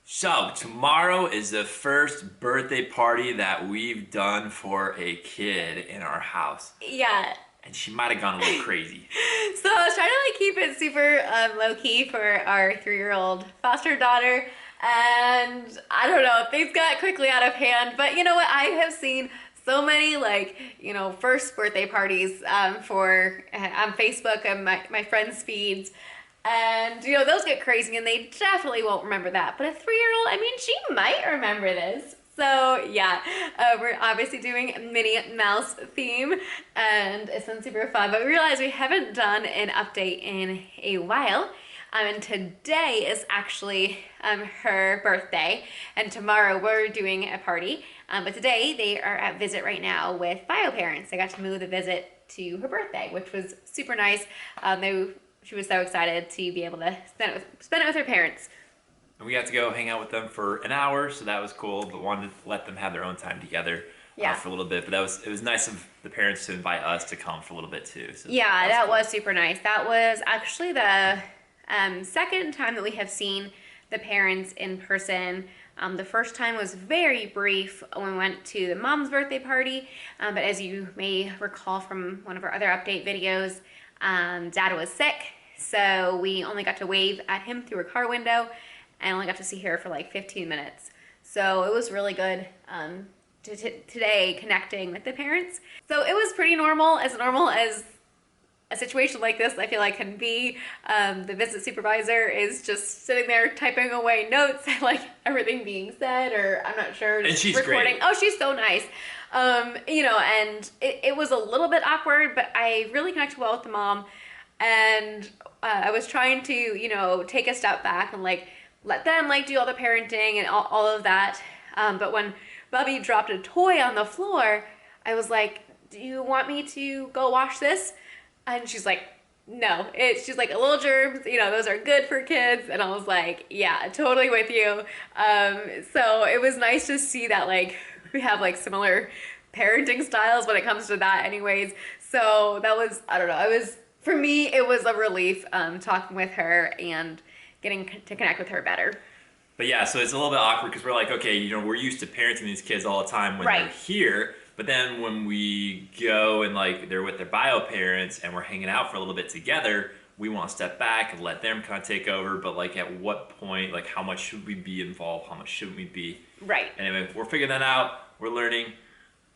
So, tomorrow is the first birthday party that we've done for a kid in our house. Yeah. And she might have gone a little crazy. So I was trying to keep it super low-key for our 3-year-old foster daughter. And I don't know, things got quickly out of hand. But you know what? I have seen so many first birthday parties on Facebook and my friends' feeds. And, those get crazy and they definitely won't remember that. But a 3-year-old, I mean, she might remember this. So, yeah, we're obviously doing Minnie Mouse theme and it's been super fun. But we realized we haven't done an update in a while. And today is actually her birthday. And tomorrow we're doing a party. But today they are at visit right now with bio parents. They got to move the visit to her birthday, which was super nice. She was so excited to be able to spend it with her parents. And we got to go hang out with them for an hour, so that was cool, but wanted to let them have their own time together for a little bit. But it was nice of the parents to invite us to come for a little bit too. So yeah, that was super nice. That was actually the second time that we have seen the parents in person. The first time was very brief when we went to the mom's birthday party, but as you may recall from one of our other update videos, Dad was sick, so we only got to wave at him through a car window and only got to see her for like 15 minutes. So it was really good today connecting with the parents. So it was pretty normal as a situation like this I feel like can be. The visit supervisor is just sitting there typing away notes and like everything being said, or I'm not sure, and she's recording. Great. Oh, she's so nice. And it was a little bit awkward, but I really connected well with the mom. And I was trying to, take a step back and like let them like do all the parenting and all of that. But when Bubbie dropped a toy on the floor, I was like, do you want me to go wash this? And she's like, no. She's like, a little germs, those are good for kids. And I was like, yeah, totally with you. So it was nice to see that like we have like similar parenting styles when it comes to that anyways. So that was, I don't know, for me, it was a relief talking with her and getting to connect with her better. But yeah, so it's a little bit awkward because we're like, okay, we're used to parenting these kids all the time when they're here. But then when we go and like they're with their bio parents and we're hanging out for a little bit together, we want to step back and let them kind of take over. But like at what point, like how much should we be involved? How much shouldn't we be? Right. Anyway, we're figuring that out. We're learning.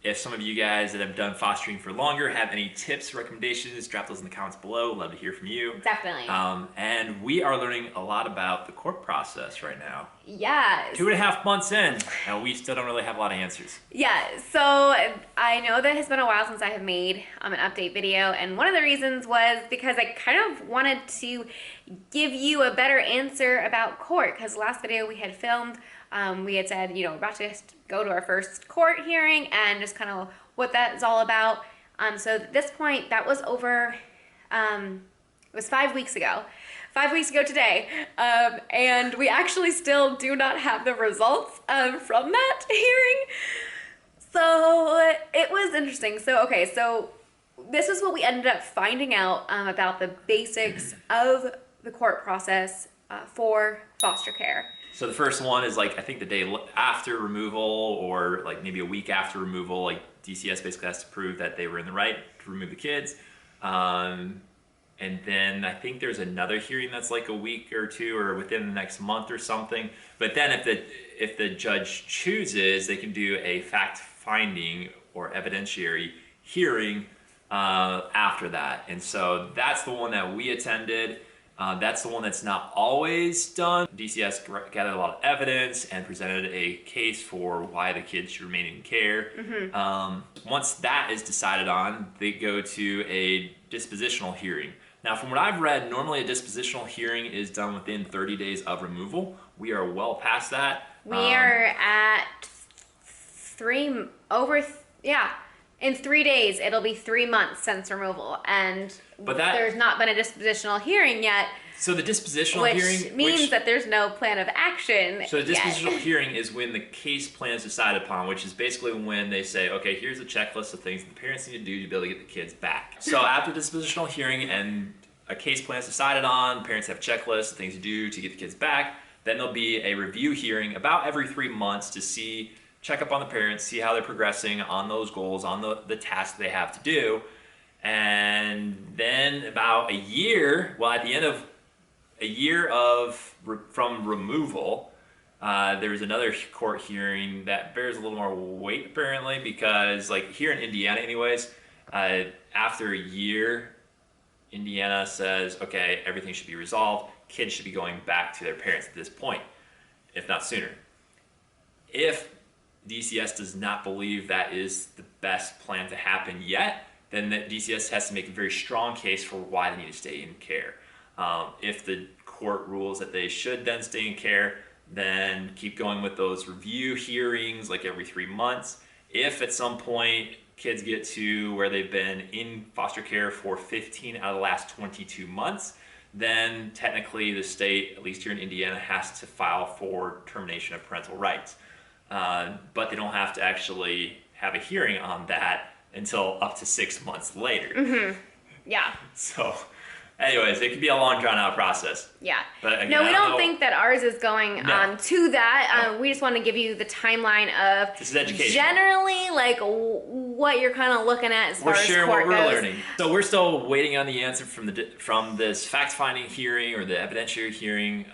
If some of you guys that have done fostering for longer have any tips, recommendations, drop those in the comments below. Love to hear from you. Definitely. And we are learning a lot about the court process right now. Yeah. 2.5 months in, and we still don't really have a lot of answers. Yeah, so I know that it's been a while since I have made an update video, and one of the reasons was because I kind of wanted to give you a better answer about court, because last video we had filmed, we had said, we're about to go to our first court hearing and just kind of what that's all about. So at this point, that was over, it was 5 weeks ago. 5 weeks ago today, and we actually still do not have the results from that hearing. So it was interesting. So okay, so this is what we ended up finding out about the basics of the court process for foster care. So the first one is like, I think the day after removal or like maybe a week after removal, like DCS basically has to prove that they were in the right to remove the kids. And then I think there's another hearing that's like a week or two or within the next month or something. But then if the judge chooses, they can do a fact-finding or evidentiary hearing after that. And so that's the one that we attended. That's the one that's not always done. DCS gathered a lot of evidence and presented a case for why the kids should remain in care. Mm-hmm. Once that is decided on, they go to a dispositional hearing. Now, from what I've read, normally a dispositional hearing is done within 30 days of removal. We are well past that. We are at in 3 days, it'll be 3 months since removal, and there's not been a dispositional hearing yet. So the dispositional hearing, which means that there's no plan of action. So the dispositional hearing is when the case plan is decided upon, which is basically when they say, okay, here's a checklist of things the parents need to do to be able to get the kids back. So after dispositional hearing and a case plan is decided on, parents have checklists of things to do to get the kids back, Then there'll be a review hearing about every 3 months to check up on the parents, see how they're progressing on those goals, on the tasks they have to do. And then about a year, well, at the end of a year from removal, there's another court hearing that bears a little more weight apparently, because like here in Indiana anyways, after a year, Indiana says, okay, everything should be resolved. Kids should be going back to their parents at this point, if not sooner. If DCS does not believe that is the best plan to happen yet, then the DCS has to make a very strong case for why they need to stay in care. If the court rules that they should then stay in care, then keep going with those review hearings like every 3 months. If at some point kids get to where they've been in foster care for 15 out of the last 22 months, then technically the state, at least here in Indiana, has to file for termination of parental rights. But they don't have to actually have a hearing on that until up to 6 months later. Mm-hmm. Yeah. So, anyways, it could be a long, drawn-out process. Yeah. But again, no, we don't think that ours is going to that. No. We just want to give you the timeline of this is education. Generally, like what you're kind of looking at as far as court goes. We're sharing what we're learning. So we're still waiting on the answer from this fact-finding hearing or the evidentiary hearing.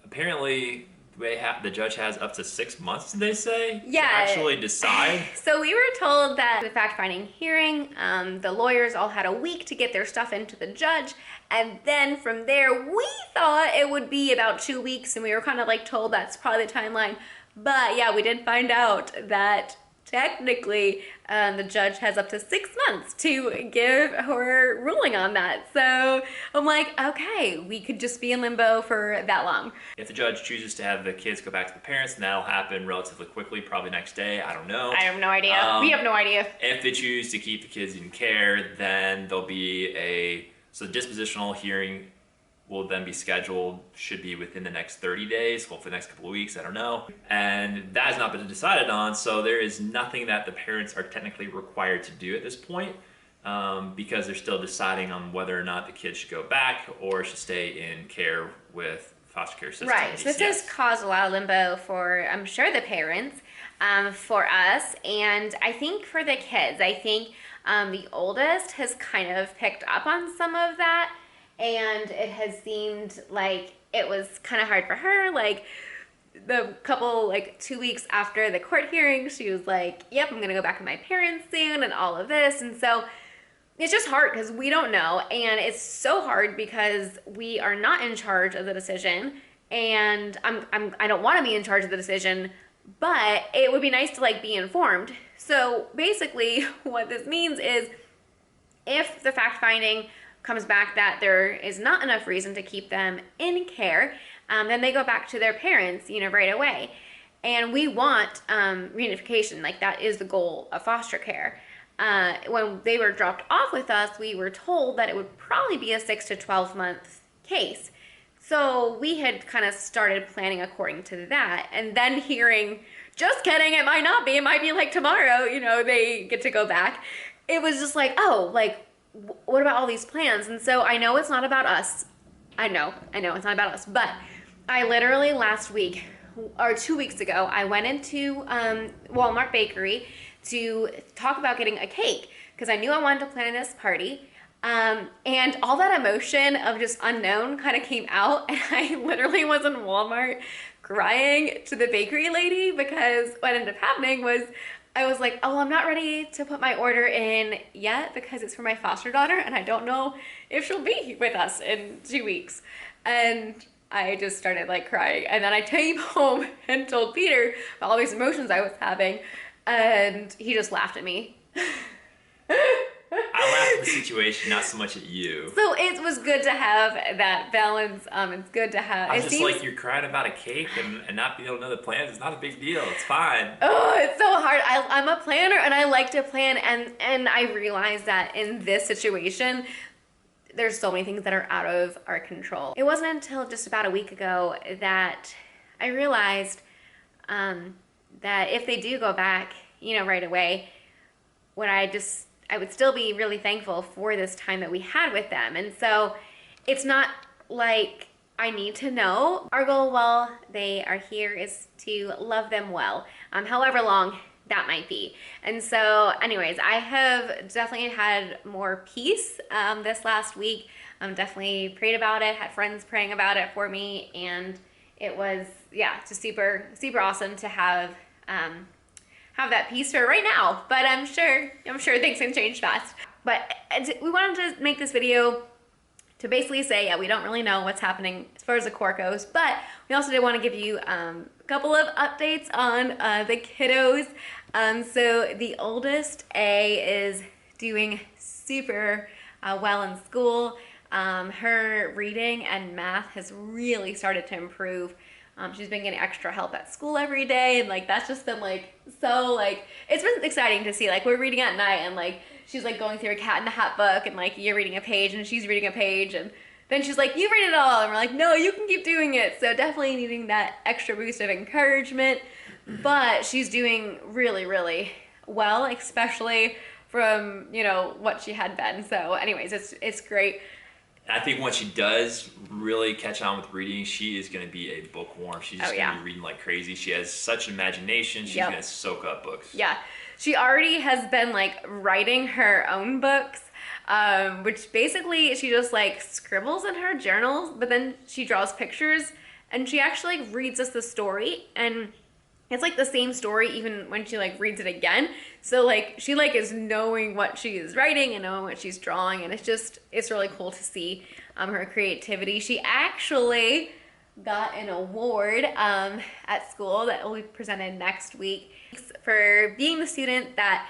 Apparently, the judge has up to 6 months, did they say? Yeah. To actually decide. So we were told that the fact-finding hearing, the lawyers all had a week to get their stuff into the judge, and then from there we thought it would be about 2 weeks, and we were kind of like told that's probably the timeline. But yeah, we did find out that technically the judge has up to 6 months to give her ruling on that. So I'm like, okay, we could just be in limbo for that long. If the judge chooses to have the kids go back to the parents, then that'll happen relatively quickly, probably next day. I don't know. I have no idea. We have no idea. If they choose to keep the kids in care, then there'll be the dispositional hearing will then be scheduled, should be within the next 30 days, hopefully the next couple of weeks, I don't know. And that has not been decided on, so there is nothing that the parents are technically required to do at this point, because they're still deciding on whether or not the kids should go back or should stay in care with foster care system. Right, so this has caused a lot of limbo for, I'm sure, the parents, for us, and I think for the kids. I think the oldest has kind of picked up on some of that, and it has seemed like it was kind of hard for her. Like the couple, 2 weeks after the court hearing, she was like, yep, I'm gonna go back with my parents soon and all of this. And so it's just hard because we don't know, and it's so hard because we are not in charge of the decision, and I don't want to be in charge of the decision, but it would be nice to be informed. So basically what this means is if the fact finding comes back that there is not enough reason to keep them in care, then they go back to their parents, right away. And we want reunification. That is the goal of foster care. When they were dropped off with us, we were told that it would probably be a 6 to 12 month case. So we had kind of started planning according to that, and then hearing, just kidding, it might not be, it might be tomorrow, they get to go back. It was just what about all these plans? And so I know it's not about us. I know it's not about us, but I literally last week, or 2 weeks ago, I went into Walmart Bakery to talk about getting a cake because I knew I wanted to plan this party. And all that emotion of just unknown kind of came out, and I literally was in Walmart crying to the bakery lady because what ended up happening was I was like, oh, I'm not ready to put my order in yet because it's for my foster daughter and I don't know if she'll be with us in 2 weeks. And I just started crying. And then I came home and told Peter about all these emotions I was having, and he just laughed at me. I laughed at the situation, not so much at you. So it was good to have that balance. It's good to have. I was just you're crying about a cake and not being able to know the plans. It's not a big deal. It's fine. Oh, it's so hard. I'm a planner and I like to plan, and I realized that in this situation, there's so many things that are out of our control. It wasn't until just about a week ago that I realized that if they do go back, right away, I would still be really thankful for this time that we had with them. And so it's not like I need to know. Our goal while they are here is to love them well, however long that might be. And so anyways, I have definitely had more peace this last week. Definitely prayed about it, had friends praying about it for me, and it was, yeah, just super awesome to have that peace for right now. But I'm sure things can change fast. But we wanted to make this video to basically say, yeah, we don't really know what's happening as far as the court goes, but we also did want to give you a couple of updates on the kiddos. So the oldest, A, is doing super well in school. Her reading and math has really started to improve. She's been getting extra help at school every day, and like that's just been like so like it's been exciting to see. Like we're reading at night, and like she's like going through a Cat in the Hat book, and like you're reading a page and she's reading a page, and then she's like, you read it all, and we're like, no, you can keep doing it. So definitely needing that extra boost of encouragement, but she's doing really well, especially from, you know, what she had been. So anyways, it's great. I think once she does really catch on with reading, she is going to be a bookworm. She's just going to be reading like crazy. She has such an imagination. She's going to soak up books. Yeah. She already has been like writing her own books, which basically she just like scribbles in her journals, but then she draws pictures, and she actually like, reads us the story, and it's like the same story even when she like reads it again. So like she like is knowing what she is writing and knowing what she's drawing, and it's really cool to see her creativity. She actually got an award at school that will be presented next week for being the student that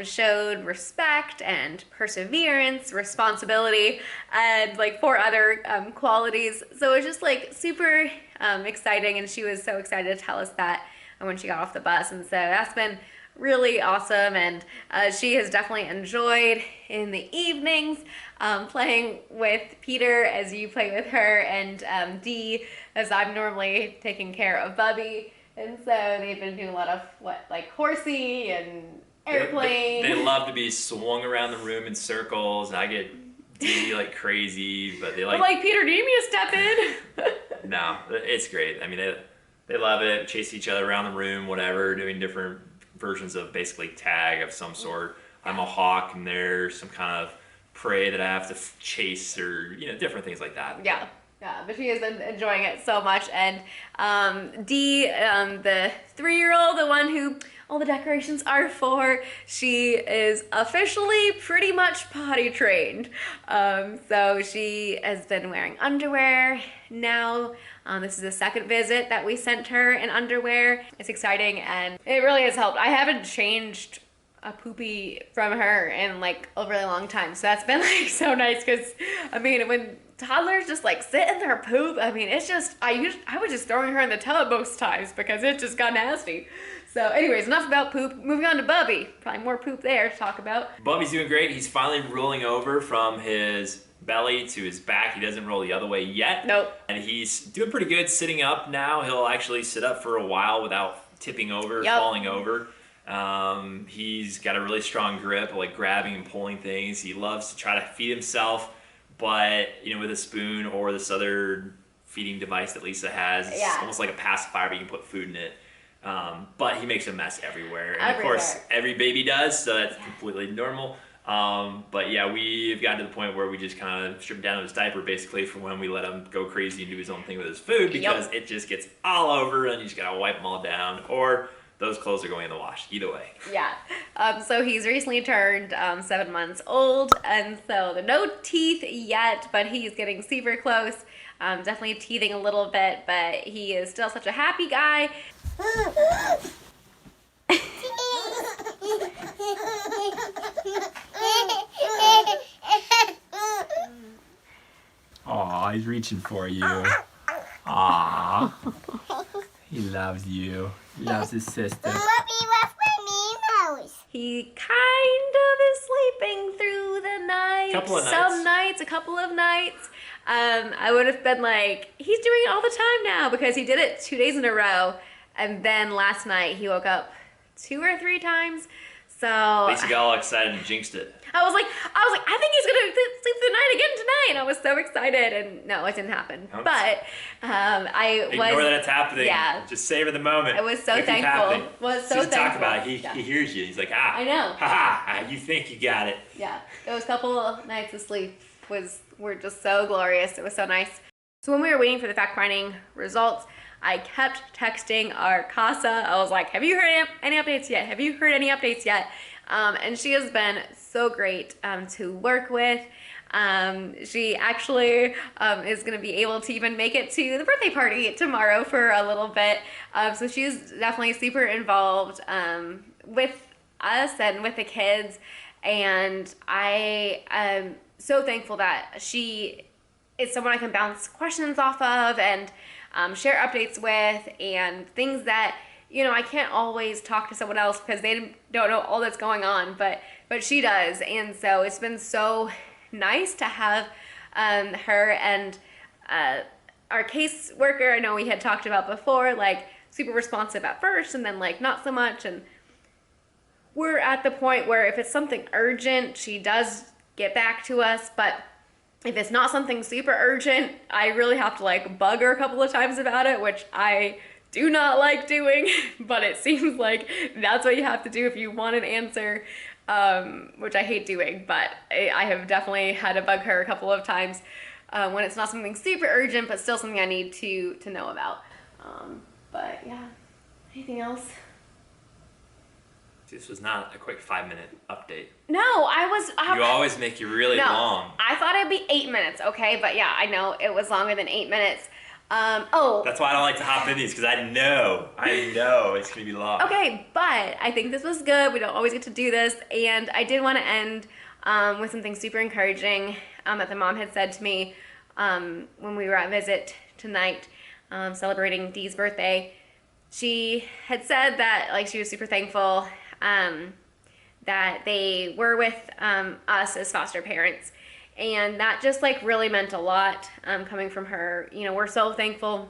showed respect and perseverance, responsibility, and like 4 other qualities. So it was just like super exciting, and she was so excited to tell us that when she got off the bus. And so that's been really awesome, and she has definitely enjoyed in the evenings playing with Peter as you play with her, and D as I'm normally taking care of Bubbie. And so they've been doing a lot of like horsey and airplane. They love to be swung around the room in circles, and I get D like crazy, but they like. I'm like, Peter, do you need me to step in? No, it's great. I mean, they love it. Chase each other around the room, whatever, doing different versions of basically tag of some sort. I'm a hawk, and there's some kind of prey that I have to chase, or different things like that. Yeah, but she has been enjoying it so much. And D, the 3-year-old, the one who all the decorations are for, she is officially pretty much potty trained. So she has been wearing underwear now. This is the 2nd visit that we sent her in underwear. It's exciting, and it really has helped. I haven't changed a poopy from her in like a really long time, so that's been like so nice, because I mean when toddlers just like sit in their poop, I mean it's just I was just throwing her in the tub most times because it just got nasty. So anyways, enough about poop. Moving on to Bubbie. Probably more poop there to talk about. Bubbie's doing great. He's finally rolling over from his belly to his back. He doesn't roll the other way yet. Nope. And he's doing pretty good sitting up now. He'll actually sit up for a while without tipping over, falling over. He's got a really strong grip, like grabbing and pulling things. He loves to try to feed himself, but with a spoon or this other feeding device that Lisa has. It's almost like a pacifier, but you can put food in it. But he makes a mess everywhere. And of course, every baby does, so that's completely normal. But yeah, we've gotten to the point where we just kind of strip down to his diaper basically for when we let him go crazy and do his own thing with his food, because it just gets all over and you just gotta wipe them all down, or those clothes are going in the wash. Either way. Yeah. So he's recently turned 7 months old, and so no teeth yet, but he's getting super close. Definitely teething a little bit, but he is still such a happy guy. Aw, he's reaching for you. Aw. He loves you. He loves his sister. Bubbie left my Nemo's. He kind of is sleeping through the night. Some nights, a couple of nights. I would have been like, he's doing it all the time now, because he did it 2 days in a row. And then last night he woke up 2 or 3 times. At least you got all excited and jinxed it. I was like, I think he's gonna sleep the night again tonight, and I was so excited, and no, it didn't happen. Oops. But I was. Ignore that it's happening. Yeah. Just savor the moment. I was so It'll keep thankful. happening. Was so Just thankful. talk about it. Yeah. He hears you. He's like, ah. I know. Ha. You think you got it. Yeah, those couple of nights of sleep were just so glorious. It was so nice. So when we were waiting for the fact-finding results, I kept texting our CASA. I was like, have you heard any updates yet? Have you heard any updates yet? And she has been so great to work with. She actually is going to be able to even make it to the birthday party tomorrow for a little bit. So she's definitely super involved with us and with the kids. And I am so thankful that she is someone I can bounce questions off of and share updates with, and things that, you know, I can't always talk to someone else because they don't know all that's going on, but she does. And so it's been so nice to have her and our caseworker. I know we had talked about before, like super responsive at first and then like not so much. And we're at the point where if it's something urgent, she does get back to us, but if it's not something super urgent, I really have to like bug her a couple of times about it, which I do not like doing, but it seems like that's what you have to do if you want an answer, which I hate doing, but I have definitely had to bug her a couple of times when it's not something super urgent, but still something I need to know about. But yeah, anything else? This was not a quick 5-minute update. No, You always make it really long. I thought it'd be 8 minutes, okay? But yeah, I know it was longer than 8 minutes. That's why I don't like to hop in these, because I know it's gonna be long. Okay, but I think this was good. We don't always get to do this, and I did want to end with something super encouraging that the mom had said to me when we were at visit tonight, celebrating Dee's birthday. She had said that like she was super thankful that they were with us as foster parents, and that just like really meant a lot coming from her. You know, we're so thankful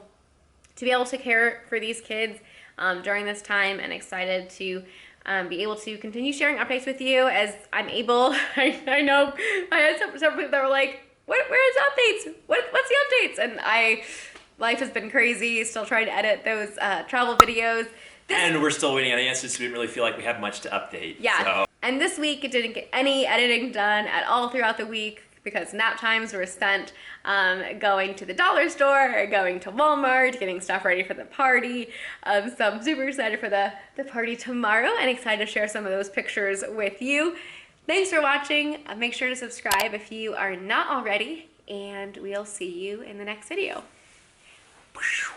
to be able to care for these kids during this time, and excited to be able to continue sharing updates with you as I'm able. I know I had several people that were like, where's the updates? What's the updates? And life has been crazy, still trying to edit those travel videos. And we're still waiting on answers, so we didn't really feel like we have much to update. Yeah, so. And this week it didn't get any editing done at all throughout the week because nap times were spent going to the dollar store or going to Walmart, getting stuff ready for the party. So I'm super excited for the party tomorrow and excited to share some of those pictures with you. Thanks for watching. Make sure to subscribe if you are not already, and we'll see you in the next video.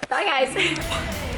Bye guys.